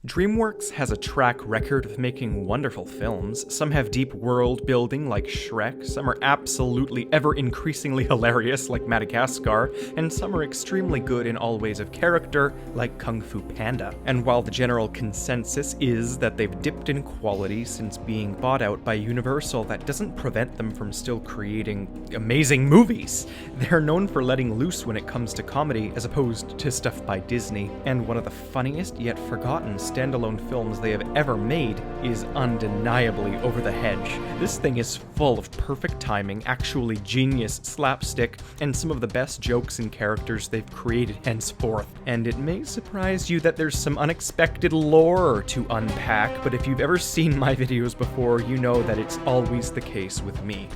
Dreamworks has a track record of making wonderful films. Some have deep world building like Shrek, some are absolutely ever increasingly hilarious like Madagascar, and some are extremely good in all ways of character like Kung Fu Panda. And while the general consensus is that they've dipped in quality since being bought out by Universal, that doesn't prevent them from still creating amazing movies. They're known for letting loose when it comes to comedy as opposed to stuff by Disney, and one of the funniest yet forgotten standalone films they have ever made is undeniably Over the Hedge. This thing is full of perfect timing, actually genius slapstick, and some of the best jokes and characters they've created henceforth. And it may surprise you that there's some unexpected lore to unpack, but if you've ever seen my videos before, you know that it's always the case with me.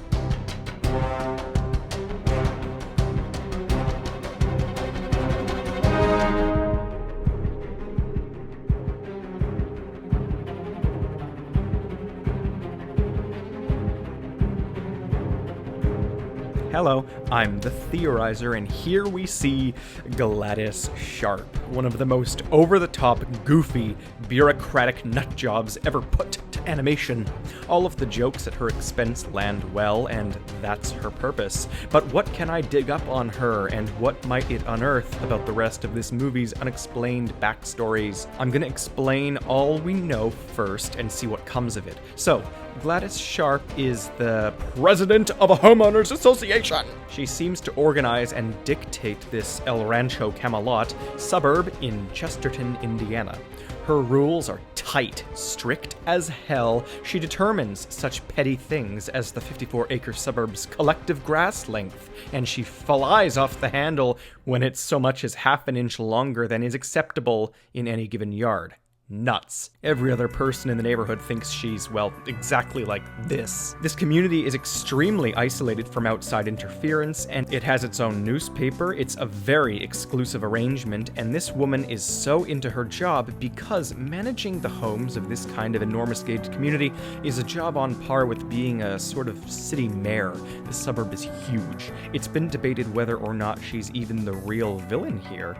Hello, I'm the Theorizer, and here we see Gladys Sharp, one of the most over-the-top, goofy, bureaucratic nutjobs ever put to animation. All of the jokes at her expense land well, and that's her purpose. But what can I dig up on her, and what might it unearth about the rest of this movie's unexplained backstories? I'm gonna explain all we know first and see what comes of it. So, Gladys Sharp is the president of a homeowners association. She seems to organize and dictate this El Rancho Camelot suburb in Chesterton, Indiana. Her rules are tight, strict as hell. She determines such petty things as the 54-acre suburb's collective grass length, and she flies off the handle when it's so much as half an inch longer than is acceptable in any given yard. Nuts. Every other person in the neighborhood thinks she's, well, exactly like this. This community is extremely isolated from outside interference, and it has its own newspaper. It's a very exclusive arrangement, and this woman is so into her job because managing the homes of this kind of enormous gated community is a job on par with being a sort of city mayor. The suburb is huge. It's been debated whether or not she's even the real villain here.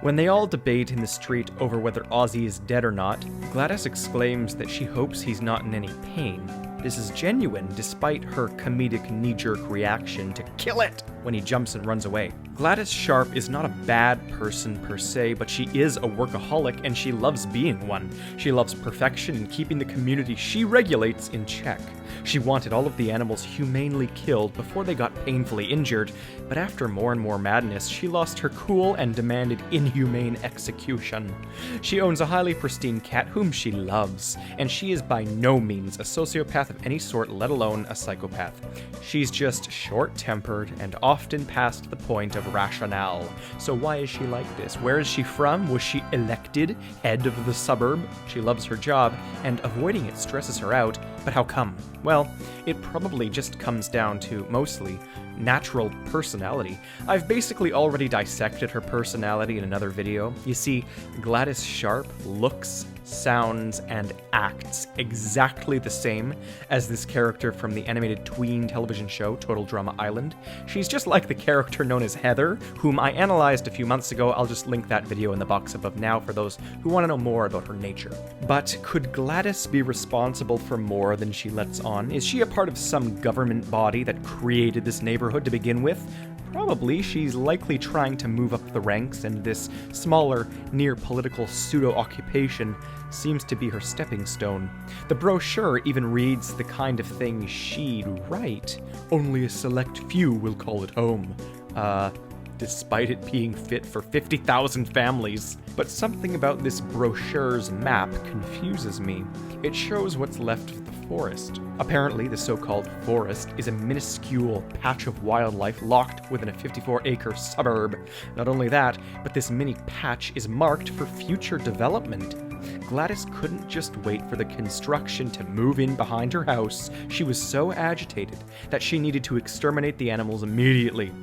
When they all debate in the street over whether Ozzy is dead or not, Gladys exclaims that she hopes he's not in any pain. This is genuine, despite her comedic knee-jerk reaction to kill it when he jumps and runs away. Gladys Sharp is not a bad person per se, but she is a workaholic and she loves being one. She loves perfection and keeping the community she regulates in check. She wanted all of the animals humanely killed before they got painfully injured, but after more and more madness, she lost her cool and demanded inhumane execution. She owns a highly pristine cat whom she loves, and she is by no means a sociopath of any sort, let alone a psychopath. She's just short-tempered and often past the point of rationale. So why is she like this? Where is she from? Was she elected head of the suburb? She loves her job, and avoiding it stresses her out, but how come? Well, it probably just comes down to, mostly, natural personality. I've basically already dissected her personality in another video. You see, Gladys Sharp looks, sounds, and acts exactly the same as this character from the animated tween television show Total Drama Island. She's just like the character known as Heather, whom I analyzed a few months ago. I'll just link that video in the box above now for those who want to know more about her nature. But could Gladys be responsible for more than she lets on? Is she a part of some government body that created this neighborhood to begin with? Probably. She's likely trying to move up the ranks, and this smaller, near-political pseudo-occupation seems to be her stepping stone. The brochure even reads the kind of thing she'd write. Only a select few will call it home. Despite it being fit for 50,000 families. But something about this brochure's map confuses me. It shows what's left of the forest. Apparently, the so-called forest is a minuscule patch of wildlife locked within a 54-acre suburb. Not only that, but this mini patch is marked for future development. Gladys couldn't just wait for the construction to move in behind her house. She was so agitated that she needed to exterminate the animals immediately.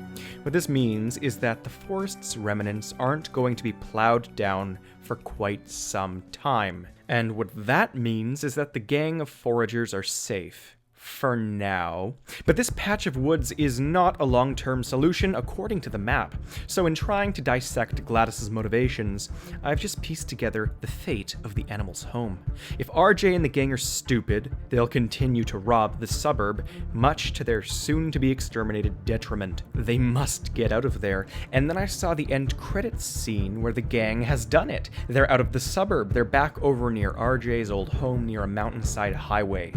What this means is that the forest's remnants aren't going to be plowed down for quite some time. And what that means is that the gang of foragers are safe. for now. But this patch of woods is not a long-term solution according to the map, so in trying to dissect Gladys's motivations, I've just pieced together the fate of the animal's home. If RJ and the gang are stupid, they'll continue to rob the suburb, much to their soon-to-be exterminated detriment. They must get out of there, and then I saw the end credits scene where the gang has done it. They're out of the suburb, they're back over near RJ's old home near a mountainside highway,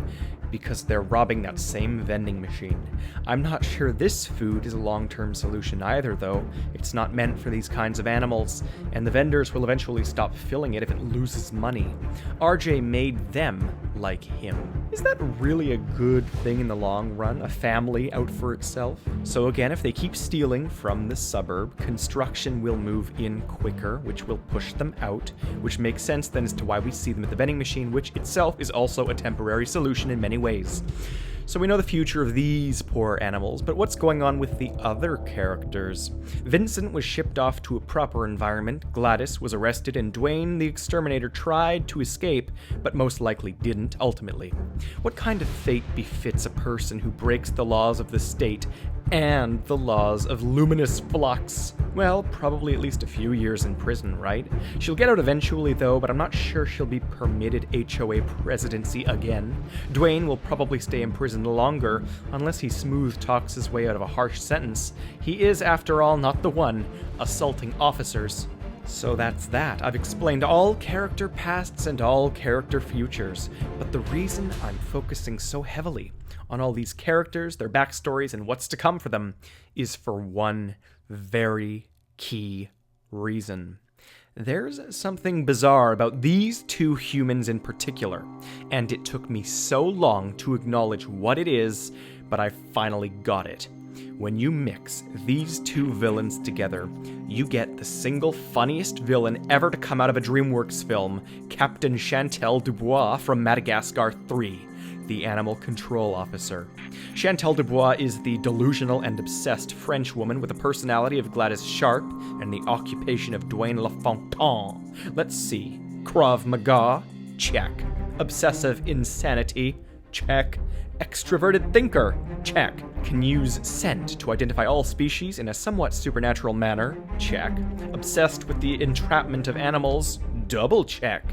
because they're robbing that same vending machine. I'm not sure this food is a long-term solution either, though. It's not meant for these kinds of animals, and the vendors will eventually stop filling it if it loses money. RJ made them like him. Is that really a good thing in the long run? A family out for itself? So again, if they keep stealing from the suburb, construction will move in quicker, which will push them out, which makes sense then as to why we see them at the vending machine, which itself is also a temporary solution in many ways. So we know the future of these poor animals, but what's going on with the other characters? Vincent was shipped off to a proper environment, Gladys was arrested, and Dwayne the exterminator tried to escape, but most likely didn't ultimately. What kind of fate befits a person who breaks the laws of the state and the laws of luminous flux? Well, probably at least a few years in prison, right? She'll get out eventually though, but I'm not sure she'll be permitted HOA presidency again. Dwayne will probably stay in prison longer, unless he smooth talks his way out of a harsh sentence. He is, after all, not the one assaulting officers. So that's that. I've explained all character pasts and all character futures, but the reason I'm focusing so heavily on all these characters, their backstories, and what's to come for them is for one very key reason. There's something bizarre about these two humans in particular, and it took me so long to acknowledge what it is, but I finally got it. When you mix these two villains together, you get the single funniest villain ever to come out of a Dreamworks film, Captain Chantal Dubois from Madagascar 3. The Animal Control Officer. Chantal Dubois is the delusional and obsessed French woman with the personality of Gladys Sharp and the occupation of Dwayne LaFontaine. Let's see. Krav Maga? Check. Obsessive insanity? Check. Extroverted thinker? Check. Can use scent to identify all species in a somewhat supernatural manner? Check. Obsessed with the entrapment of animals? Double check.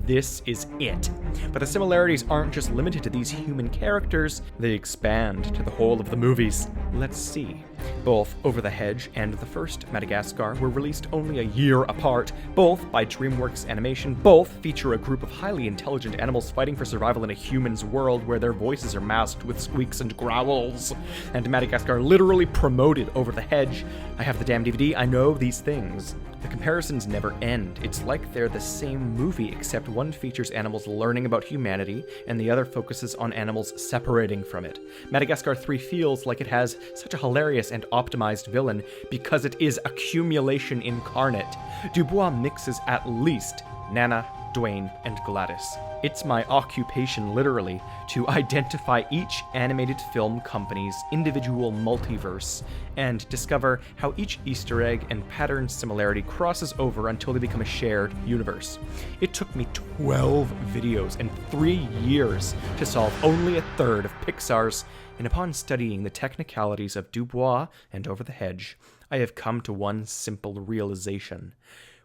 This is it. But the similarities aren't just limited to these human characters, they expand to the whole of the movies. Let's see. Both Over the Hedge and the first Madagascar were released only a year apart, both by Dreamworks Animation. Both feature a group of highly intelligent animals fighting for survival in a human's world where their voices are masked with squeaks and growls. And Madagascar literally promoted Over the Hedge. I have the damn DVD, I know these things. The comparisons never end. It's like they're the same movie, except one features animals learning about humanity, and the other focuses on animals separating from it. Madagascar 3 feels like it has such a hilarious and optimized villain because it is accumulation incarnate. Dubois mixes at least Nana, Dwayne, and Gladys. It's my occupation, literally, to identify each animated film company's individual multiverse and discover how each Easter egg and pattern similarity crosses over until they become a shared universe. It took me 12 videos and 3 years to solve only a third of Pixar's, and upon studying the technicalities of Dubois and Over the Hedge, I have come to one simple realization.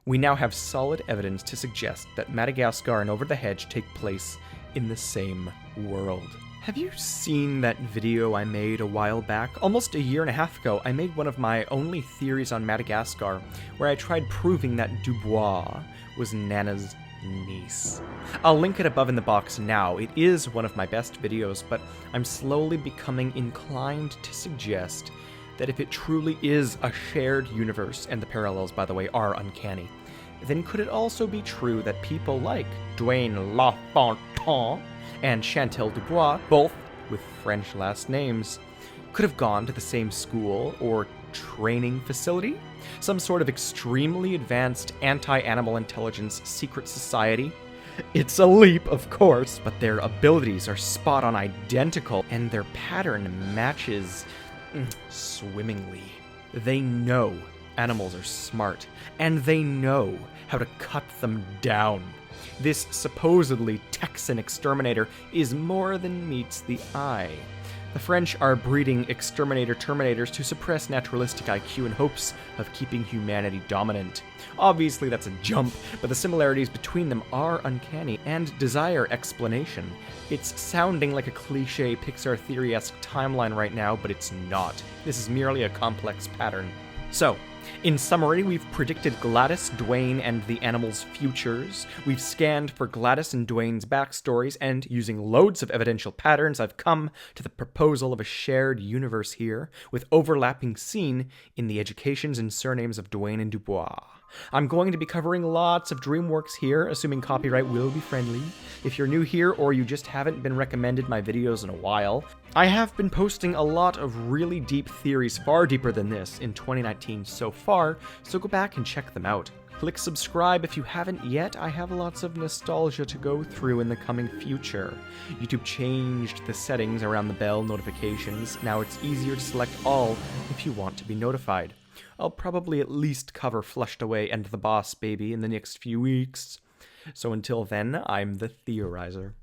We now have solid evidence to suggest that Madagascar and Over the Hedge take place in the same world. Have you seen that video I made a while back? Almost a year and a half ago, I made one of my only theories on Madagascar, where I tried proving that Dubois was Nana's niece. I'll link it above in the box now. It is one of my best videos, but I'm slowly becoming inclined to suggest that if it truly is a shared universe, and the parallels, by the way, are uncanny, then could it also be true that people like Dwayne LaFontaine and Chantal Dubois, both with French last names, could have gone to the same school or training facility? Some sort of extremely advanced anti-animal intelligence secret society? It's a leap, of course, but their abilities are spot-on identical, and their pattern matches swimmingly. They know animals are smart, and they know how to cut them down. This supposedly Texan exterminator is more than meets the eye. The French are breeding exterminator terminators to suppress naturalistic IQ in hopes of keeping humanity dominant. Obviously that's a jump, but the similarities between them are uncanny and desire explanation. It's sounding like a cliche Pixar theory-esque timeline right now, but it's not. This is merely a complex pattern. So, in summary, we've predicted Gladys, Dwayne, and the animals' futures. We've scanned for Gladys and Dwayne's backstories, and using loads of evidential patterns, I've come to the proposal of a shared universe here, with overlapping seen in the educations and surnames of Dwayne and Dubois. I'm going to be covering lots of Dreamworks here, assuming copyright will be friendly. If you're new here or you just haven't been recommended my videos in a while, I have been posting a lot of really deep theories, far deeper than this, in 2019 so far, so go back and check them out. Click subscribe if you haven't yet. I have lots of nostalgia to go through in the coming future. YouTube changed the settings around the bell notifications. Now it's easier to select all if you want to be notified. I'll probably at least cover Flushed Away and The Boss Baby in the next few weeks. So until then, I'm the Theorizer.